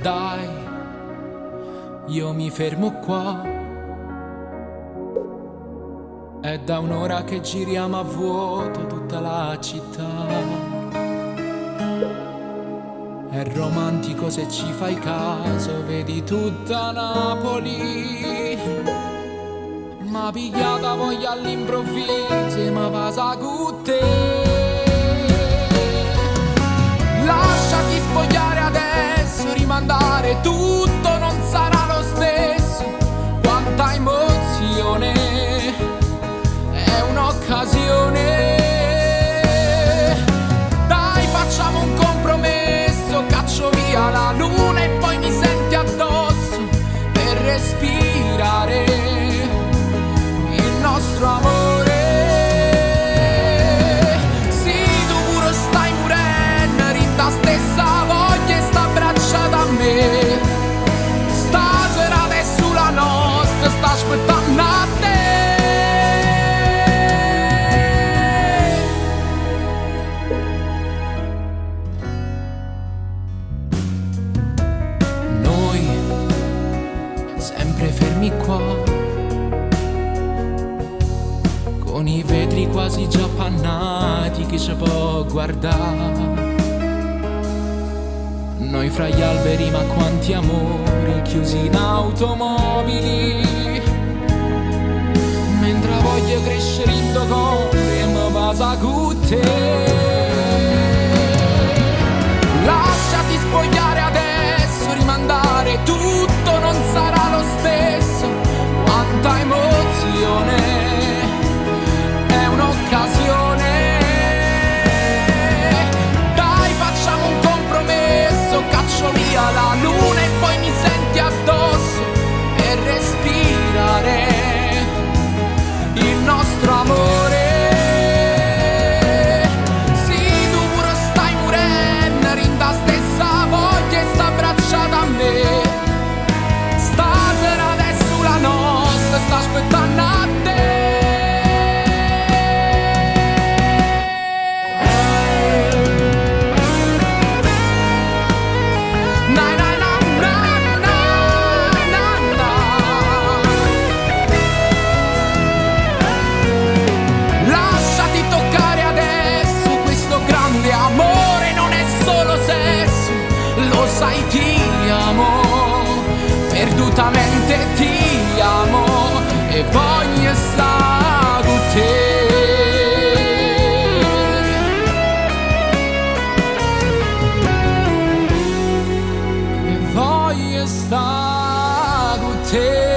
Dai, io mi fermo qua. È da un'ora che giriamo a vuoto tutta la città. È romantico se ci fai caso, vedi tutta Napoli. Ma pigliata voglia all'improvviso, ma passa con te. Lasciati spogliare adesso, rimandare tutto non sarà lo stesso. Quanta emozione, è un'occasione. Dai, facciamo un compromesso, caccio via la luna e poi mi senti addosso per respirare il nostro amore. Sì, tu pure stai morendo, rinda stessa voglia e sta abbracciata a me. Stasera è sulla nostra, sta aspettando a te. Noi sempre fermi qua, con i vetri quasi già appannati, chi ci può guardare? Noi fra gli alberi, ma quanti amori chiusi in automobili. Mentre voglio crescere in tuo cuore e mi passa con te. Lasciati spogliare adesso, rimandare tutto non sarà lo stesso. Quanta emozione, è un'occasione. Dai, facciamo un compromesso, caccio via la luna e poi mi senti addosso per respirare il nostro amore. Sì, tu pure stai morendo, rinda stessa voglia e sta abbracciata a me. Stasera adesso la nostra, sta aspettando a te. Lasciati toccare adesso questo grande amore, non è solo sesso, lo sai, ti amo, perdutamente ti amo e voglio stare con te. E voglio stare con te.